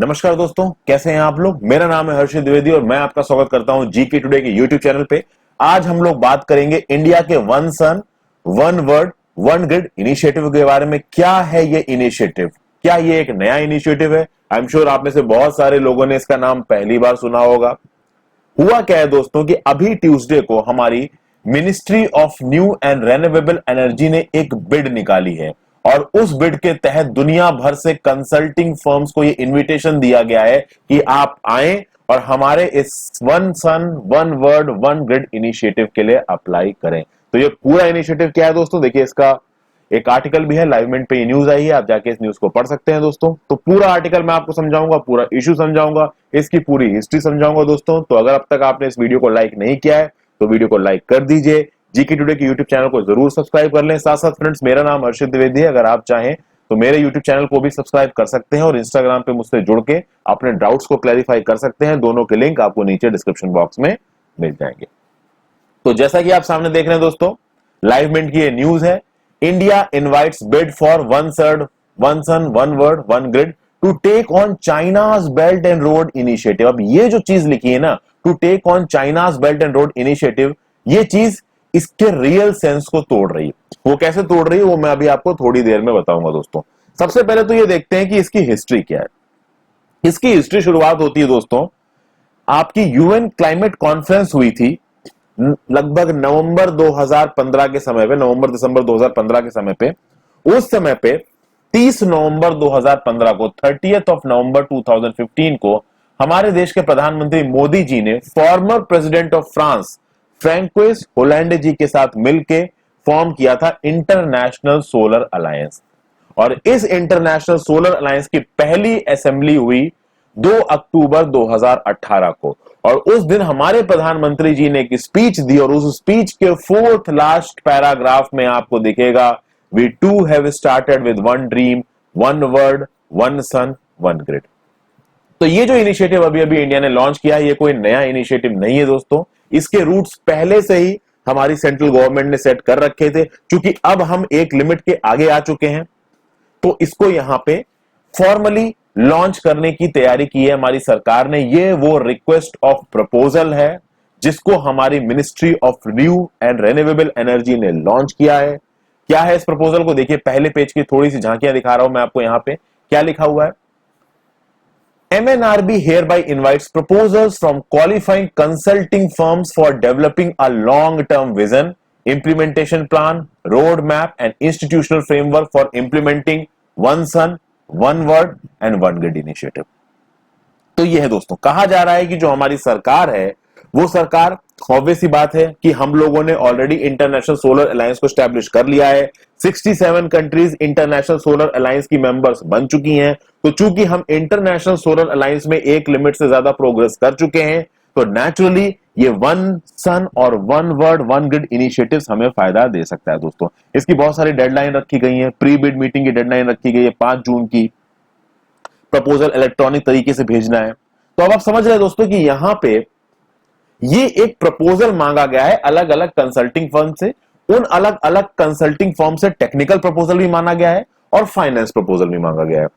नमस्कार दोस्तों, कैसे हैं आप लोग। मेरा नाम है हर्षित द्विवेदी और मैं आपका स्वागत करता हूं जीके टुडे के यूट्यूब चैनल पे। आज हम लोग बात करेंगे इंडिया के one sun one world one grid initiative के बारे में। क्या है ये इनिशिएटिव, क्या ये एक नया इनिशिएटिव है? आई एम श्योर आप में से बहुत सारे लोगों ने इसका नाम पहली बार सुना होगा। हुआ क्या है दोस्तों कि अभी ट्यूसडे को हमारी ministry of new and renewable energy ने एक बिड निकाली है और उस बिड के तहत दुनिया भर से कंसल्टिंग फर्म्स को ये इनविटेशन दिया गया है कि आप आएं और हमारे इस one sun one world one grid initiative के लिए अप्लाई करें। तो ये पूरा इनिशिएटिव क्या है दोस्तों, देखिए इसका एक आर्टिकल भी है, लाइवमेंट पे ये न्यूज आई है, आप जाके इस न्यूज को पढ़ सकते हैं दोस्तों। तो पूरा आर्टिकल मैं आपको समझाऊंगा, पूरा इशू समझाऊंगा, इसकी पूरी हिस्ट्री समझाऊंगा दोस्तों। तो अगर अब तक आपने इस वीडियो को लाइक नहीं किया है तो वीडियो को लाइक कर दीजिए, जीके टुडे के यूट्यूब चैनल को जरूर सब्सक्राइब कर लें। साथ साथ फ्रेंड्स, मेरा नाम हर्षित द्विवेदी है, अगर आप चाहें तो मेरे यूट्यूब चैनल को भी सब्सक्राइब कर सकते हैं और इंस्टाग्राम पे मुझसे जुड़ के अपने डाउट्स को क्लैरिफाई कर सकते हैं। दोनों के लिंक आपको नीचे डिस्क्रिप्शन बॉक्स में मिल जाएंगे। तो जैसा कि आप सामने देख रहे हैं दोस्तों, लाइवमेंट की ये न्यूज है। India invites bid for one sun one world one grid to take on China's belt and road initiative. अब ये जो चीज लिखी है ना, to take on China's belt and road initiative, ये चीज इसके रियल सेंस को तोड़ रही है। वो कैसे तोड़ रही है वो मैं अभी आपको थोड़ी देर में बताऊंगा दोस्तों। सबसे पहले तो ये देखते हैं कि इसकी हिस्ट्री क्या है। इसकी हिस्ट्री शुरुआत होती है दोस्तों, आपकी यूएन क्लाइमेट कॉन्फ्रेंस हुई थी लगभग नवंबर 2015 के समय पे, नवंबर दिसंबर 2015 के समय पे। उस समय पे 30 नवंबर 2015 को, 30th ऑफ नवंबर 2015 को हमारे देश के प्रधानमंत्री मोदी जी ने former president of France Francois Hollande ji के साथ मिलकर फॉर्म किया था इंटरनेशनल सोलर अलायंस। और इस इंटरनेशनल सोलर अलायंस की पहली असेंबली हुई 2 अक्टूबर 2018 को। और उस दिन हमारे प्रधानमंत्री जी ने एक स्पीच दी और उस स्पीच के 4th लास्ट पैराग्राफ में आपको दिखेगा, we too have started with one dream, one world, one sun, one grid. तो ये जो इनिशिएटिव अभी अभी इंडिया ने लॉन्च किया है, ये कोई नया इनिशिएटिव नहीं है दोस्तों। इसके रूट्स पहले से ही हमारी सेंट्रल गवर्नमेंट ने सेट कर रखे थे। क्योंकि अब हम एक लिमिट के आगे आ चुके हैं तो इसको यहां पे फॉर्मली लॉन्च करने की तैयारी की है हमारी सरकार ने। ये वो रिक्वेस्ट ऑफ प्रपोजल है जिसको हमारी ministry of new and renewable energy ने लॉन्च किया है। क्या है इस प्रपोजल को देखिए, पहले पेज की थोड़ी सी झांकियां दिखा रहा हूं मैं आपको। यहां पे क्या लिखा हुआ है, MNRB hereby invites proposals from qualifying consulting firms for developing a long-term vision, implementation plan, roadmap, and institutional framework for implementing one sun, one word, and one grid initiative. तो ये है दोस्तों, कहा जा रहा है कि जो हमारी सरकार है वो सरकार, ऑब्वियस ही बात है कि हम लोगों ने ऑलरेडी इंटरनेशनल सोलर अलायंस को स्टैब्लिश कर लिया है। 67 कंट्रीज इंटरनेशनल सोलर अलायंस की मेंबर्स बन चुकी हैं। तो चूंकि हम इंटरनेशनल सोलर अलायंस में एक लिमिट से ज्यादा प्रोग्रेस कर चुके हैं तो नेचुरली ये वन सन और one world one grid initiatives हमें फायदा दे सकता है दोस्तों। इसकी बहुत सारी डेडलाइन रखी गई है। प्री बिड मीटिंग की डेडलाइन रखी गई है 5 जून की। प्रपोजल इलेक्ट्रॉनिक तरीके से भेजना है। तो अब आप समझ रहे हैं दोस्तों कि यहां पे ये एक प्रपोजल मांगा गया है अलग अलग कंसल्टिंग फर्म से। उन अलग अलग कंसल्टिंग फर्म से टेक्निकल प्रपोजल भी मांगा गया है और फाइनेंस प्रपोजल भी मांगा गया है।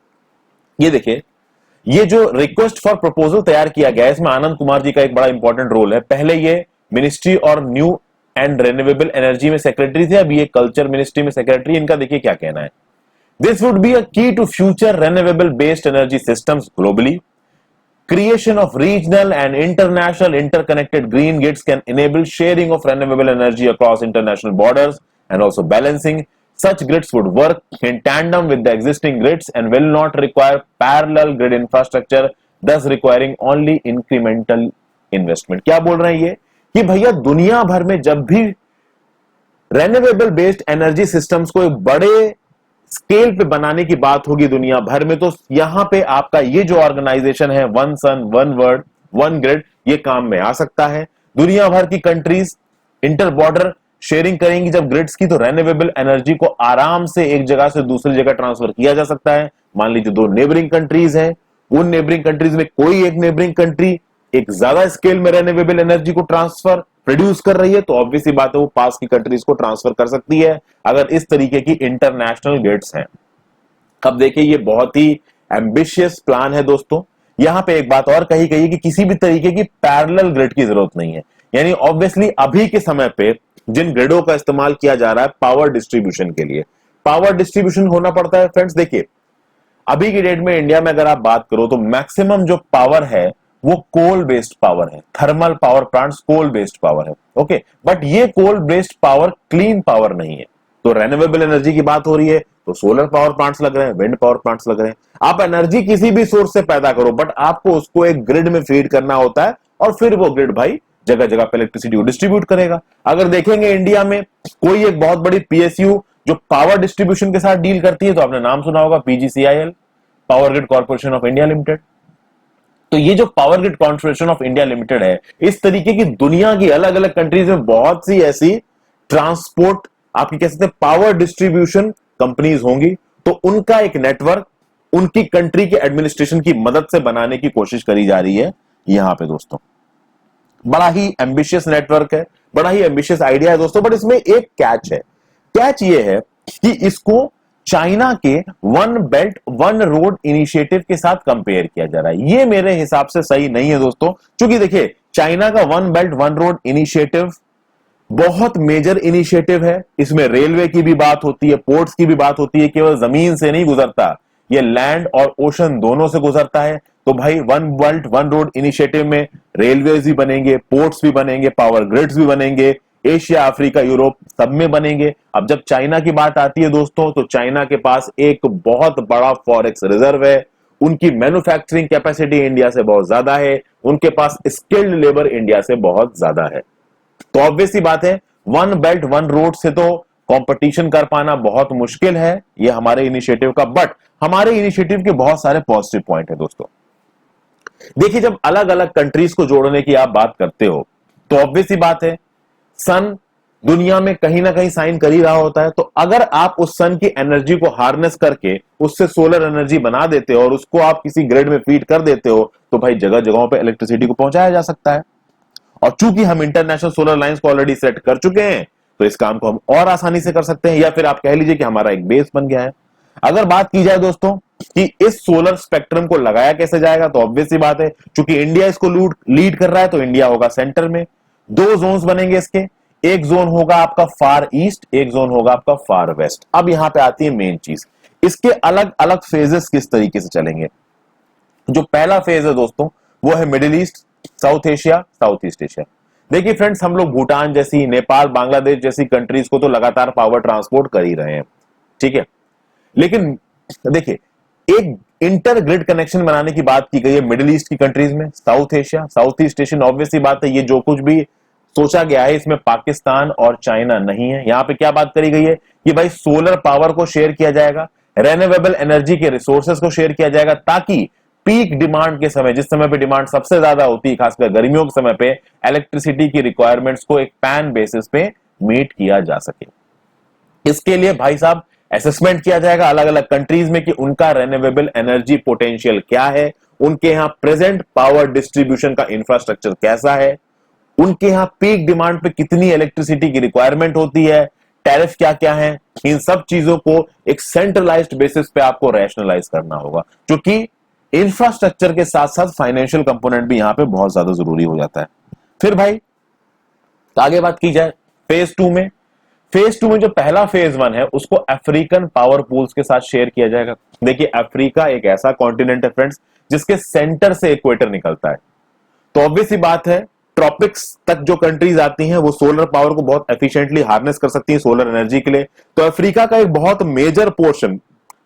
ये देखिए, ये जो रिक्वेस्ट फॉर प्रपोजल तैयार किया गया है इसमें आनंद कुमार जी का एक बड़ा इंपॉर्टेंट रोल है। पहले ये मिनिस्ट्री और न्यू एंड रिन्यूएबल एनर्जी में सेक्रेटरी थे, अभी ये कल्चर मिनिस्ट्री में सेक्रेटरी। इनका देखिए क्या कहना है, this would be a key to future renewable based energy systems globally. Creation of regional and international interconnected green grids can enable sharing of renewable energy across international borders and also balancing. Such grids would work in tandem with the existing grids and will not require parallel grid infrastructure, thus requiring only incremental investment. क्या बोल रहे हैं ये कि भैया दुनिया भर में जब भी रेन्यूएबल बेस्ड एनर्जी सिस्टम्स को एक बड़े स्केल पे बनाने की बात होगी दुनिया भर में, तो यहां पे आपका ये जो ऑर्गेनाइजेशन है one sun one world one grid, ये काम में आ सकता है। दुनिया भर की कंट्रीज इंटर बॉर्डर शेयरिंग करेंगी जब ग्रिड्स की, तो रेन्यूएबल एनर्जी को आराम से एक जगह से दूसरी जगह ट्रांसफर किया जा सकता है। मान लीजिए 2 नेबरिंग कंट्रीज हैं, उन नेबरिंग कंट्रीज में कोई एक नेबरिंग कंट्री एक ज्यादा स्केल में रेन्यूएबल एनर्जी को ट्रांसफर प्रोड्यूस कर रही है तो ऑब्वियसली बात है वो पास की कंट्रीज को ट्रांसफर कर सकती है अगर इस तरीके की इंटरनेशनल ग्रिड्स हैं। अब देखिए ये बहुत ही एम्बिशियस प्लान है दोस्तों। यहां पे एक बात और कही गई है कि किसी भी तरीके की पैरेलल ग्रिड की जरूरत नहीं है। यानी ऑब्वियसली अभी के समय पे जिन ग्रिडों का इस्तेमाल किया जा रहा है पावर डिस्ट्रीब्यूशन के लिए, पावर डिस्ट्रीब्यूशन होना पड़ता है। फ्रेंड्स देखिए, अभी की डेट में इंडिया में अगर आप बात करो तो मैक्सिमम जो पावर है वो कोल बेस्ड पावर है, thermal power plants coal based power है। ओके, बट ये coal based power clean power नहीं है। तो रेन्यूएबल एनर्जी की बात हो रही है तो सोलर पावर प्लांट्स लग रहे हैं, विंड पावर प्लांट्स लग रहे हैं। आप एनर्जी किसी भी सोर्स से पैदा करो, बट आपको उसको एक ग्रिड में फीड करना होता है और फिर वो ग्रिड भाई जगह जगह पे इलेक्ट्रिसिटी को डिस्ट्रीब्यूट करेगा। अगर देखेंगे इंडिया में कोई एक बहुत बड़ी पीएसयू जो पावर डिस्ट्रीब्यूशन के साथ डील करती है, तो आपने नाम सुना होगा PGCIL, power grid corporation of India limited. तो ये जो power grid corporation of India limited है, इस तरीके की दुनिया की अलग अलग कंट्रीज में बहुत सी ऐसी ट्रांसपोर्ट आपकी कह सकते हैं पावर डिस्ट्रीब्यूशन कंपनीज होंगी, तो उनका एक नेटवर्क उनकी कंट्री के एडमिनिस्ट्रेशन की मदद से बनाने की कोशिश करी जा रही है यहां पे दोस्तों। बड़ा ही एम्बिशियस नेटवर्क है, बड़ा ही एम्बिशियस आइडिया है दोस्तों, बट इसमें एक कैच है। कैच ये है कि इसको चाइना के one belt one road initiative के साथ कंपेयर किया जा रहा है। ये मेरे हिसाब से सही नहीं है दोस्तों, क्योंकि देखिए चाइना का one belt one road initiative बहुत मेजर इनिशिएटिव है। इसमें रेलवे की भी बात होती है, पोर्ट्स की भी बात होती है, केवल जमीन से नहीं गुजरता, ये लैंड और ओशन दोनों से गुजरता है। तो भाई one belt one road initiative में रेलवेज भी बनेंगे, पोर्ट्स भी बनेंगे, पावर ग्रिड्स भी बनेंगे, एशिया अफ्रीका यूरोप सब में बनेंगे। अब जब चाइना की बात आती है दोस्तों, तो चाइना के पास एक बहुत बड़ा फॉरेक्स रिजर्व है, उनकी मैन्युफैक्चरिंग कैपेसिटी इंडिया से बहुत ज्यादा है, उनके पास स्किल्ड लेबर इंडिया से बहुत ज्यादा है। तो ऑब्वियस सी बात है वन बेल्ट वन रोड से तो कंपटीशन कर पाना बहुत मुश्किल है ये हमारे इनिशिएटिव का। बट हमारे इनिशिएटिव के बहुत सारे पॉजिटिव पॉइंट है दोस्तों। देखिए, जब अलग अलग कंट्रीज को जोड़ने की आप बात करते हो तो ऑब्वियस सी बात है सन दुनिया में कहीं ना कहीं साइन कर ही रहा होता है। तो अगर आप उस सन की एनर्जी को हार्नेस करके उससे सोलर एनर्जी बना देते हो और उसको आप किसी ग्रिड में फीड कर देते हो, तो भाई जगह जगहों पे इलेक्ट्रिसिटी को पहुंचाया जा सकता है। और चूंकि हम इंटरनेशनल सोलर लाइंस को ऑलरेडी सेट कर चुके हैं, तो इस काम को हम और आसानी से कर सकते हैं, या फिर आप कह लीजिए कि हमारा एक बेस बन गया है। अगर बात की जाए दोस्तों कि इस सोलर स्पेक्ट्रम को लगाया कैसे जाएगा, तो ऑब्वियस सी बात है क्योंकि इंडिया इसको लीड कर रहा है, तो इंडिया होगा सेंटर में। दो जोन्स बनेंगे इसके, एक जोन होगा आपका फार ईस्ट, एक जोन होगा आपका फार वेस्ट। अब यहां पे आती है मेन चीज, इसके अलग अलग फेजेस किस तरीके से चलेंगे। जो पहला फेज है दोस्तों वो है middle east, south Asia, south east Asia. देखिए फ्रेंड्स, हम लोग भूटान जैसी, नेपाल, बांग्लादेश जैसी कंट्रीज को तो लगातार पावर ट्रांसपोर्ट कर ही रहे हैं, ठीक है। लेकिन देखिए, एक इंटर ग्रिड कनेक्शन बनाने की बात की गई है मिडिल ईस्ट की कंट्रीज में, south Asia, south east Asian. Obviously बात है ये जो कुछ भी सोचा गया है इसमें पाकिस्तान और चाइना नहीं है। यहां पे क्या बात करी गई है कि भाई सोलर पावर को शेयर किया जाएगा, रेन्यूएबल एनर्जी के रिसोर्सेज को शेयर किया जाएगा, ताकि पीक डिमांड के समय, जिस समय पे डिमांड सबसे ज्यादा होती है, खासकर गर्मियों के समय पे, इलेक्ट्रिसिटी की रिक्वायरमेंट्स को एक पैन बेसिस पे मीट किया जा सके। इसके लिए भाई साहब असेसमेंट किया जाएगा अलग अलग कंट्रीज में कि उनका रेन्यूएबल एनर्जी पोटेंशियल क्या है, उनके यहां प्रेजेंट पावर डिस्ट्रीब्यूशन का इंफ्रास्ट्रक्चर कैसा है, उनके यहां पीक डिमांड पे कितनी इलेक्ट्रिसिटी की रिक्वायरमेंट होती है, टैरिफ क्या क्या है। इन सब चीजों को एक सेंट्रलाइज्ड बेसिस पे आपको रैशनलाइज करना होगा, क्योंकि इंफ्रास्ट्रक्चर के साथ साथ फाइनेंशियल कंपोनेंट भी यहां पे बहुत ज्यादा जरूरी हो जाता है। फिर भाई आगे बात की जाए फेज टू में, फेज टू में जो पहला फेज वन है उसको अफ्रीकन पावर पूल्स के साथ शेयर किया जाएगा। देखिए, अफ्रीका एक ऐसा कॉन्टिनेंट है फ्रेंड्स जिसके सेंटर से इक्वेटर निकलता है, तो ऑब्वियस ही बात है ट्रॉपिक्स तक जो कंट्रीज आती हैं वो सोलर पावर को बहुत एफिशिएंटली हार्नेस कर सकती हैं सोलर एनर्जी के लिए। तो अफ्रीका का एक बहुत मेजर पोर्शन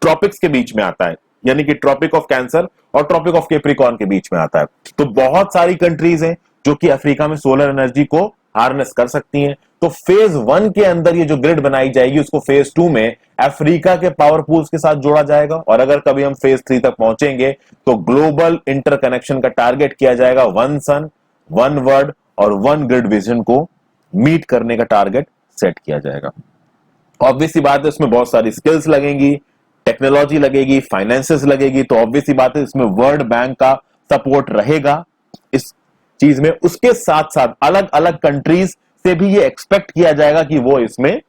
ट्रॉपिक्स के बीच में आता है, यानी कि ट्रॉपिक ऑफ कैंसर और ट्रॉपिक ऑफ कैप्रिकॉर्न के बीच में आता है। तो बहुत सारी कंट्रीज हैं जो कि अफ्रीका में सोलर एनर्जी को हार्नेस कर सकती हैं। तो फेज वन के अंदर ये जो ग्रिड बनाई जाएगी उसको फेज टू में अफ्रीका के पावर पूल्स के साथ जोड़ा जाएगा, और अगर कभी हम फेज थ्री तक पहुंचेंगे तो ग्लोबल इंटरकनेक्शन का टारगेट किया जाएगा, वन सन वन वर्ल्ड और वन ग्रिड विजन को मीट करने का टारगेट सेट किया जाएगा। ऑब्वियसली बात है इसमें बहुत सारी स्किल्स लगेंगी, टेक्नोलॉजी लगेगी, फाइनेंसेस लगेगी, तो ऑब्वियसली बात है इसमें वर्ल्ड बैंक का सपोर्ट रहेगा इस चीज में। उसके साथ साथ अलग अलग कंट्रीज से भी ये एक्सपेक्ट किया जाएगा कि वो इसमें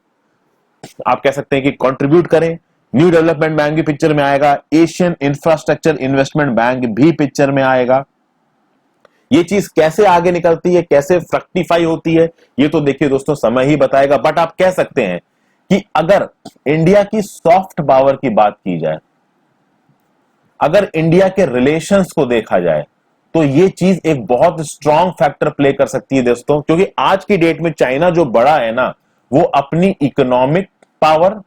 आप कह सकते हैं कि कंट्रीब्यूट करें, न्यू डेवलपमेंट बैंक भी पिक्चर में आएगा, एशियन इंफ्रास्ट्रक्चर इन्वेस्टमेंट बैंक भी पिक्चर में आएगा। ये चीज कैसे आगे निकलती है, कैसे फ्रक्टिफाई होती है, ये तो देखिए दोस्तों समय ही बताएगा। बट आप कह सकते हैं कि अगर इंडिया की सॉफ्ट पावर की बात की जाए, अगर इंडिया के रिलेशंस को देखा जाए, तो ये चीज एक बहुत स्ट्रॉन्ग फैक्टर प्ले कर सकती है दोस्तों, क्योंकि आज की डेट में चाइना जो बड़ा है ना, वो अपनी इकोनॉमिक पावर,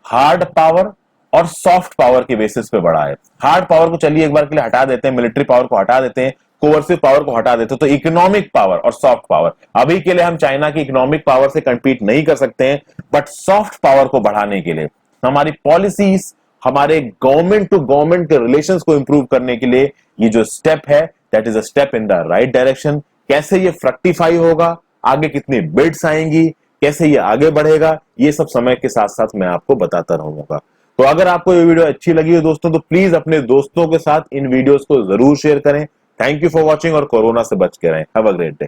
हार्ड पावर और सॉफ्ट पावर के बेसिस पे बड़ा है। हार्ड पावर को चलिए एक बार के लिए हटा देते हैं, मिलिट्री पावर को हटा देते हैं, कोवर्सिव पावर को हटा देते हैं, तो इकोनॉमिक पावर और सॉफ्ट पावर, अभी के लिए हम चाइना की इकोनॉमिक पावर से कंपीट नहीं कर सकते हैं, बट सॉफ्ट पावर को बढ़ाने के लिए हमारी पॉलिसीज, हमारे गवर्नमेंट टू गवर्नमेंट के रिलेशंस को इंप्रूव करने के लिए ये जो स्टेप है, that is a step in the right direction. कैसे ये फ्रक्टिफाई होगा, आगे कितनी बिड्स आएंगी, कैसे ये आगे बढ़ेगा, ये सब समय के साथ साथ मैं आपको बताता रहूंगा। तो अगर आपको ये वीडियो अच्छी लगी हो दोस्तों, तो प्लीज अपने दोस्तों के साथ इन वीडियोस को जरूर शेयर करें। थैंक यू फॉर वॉचिंग और कोरोना से बच के रहें। Have a great day.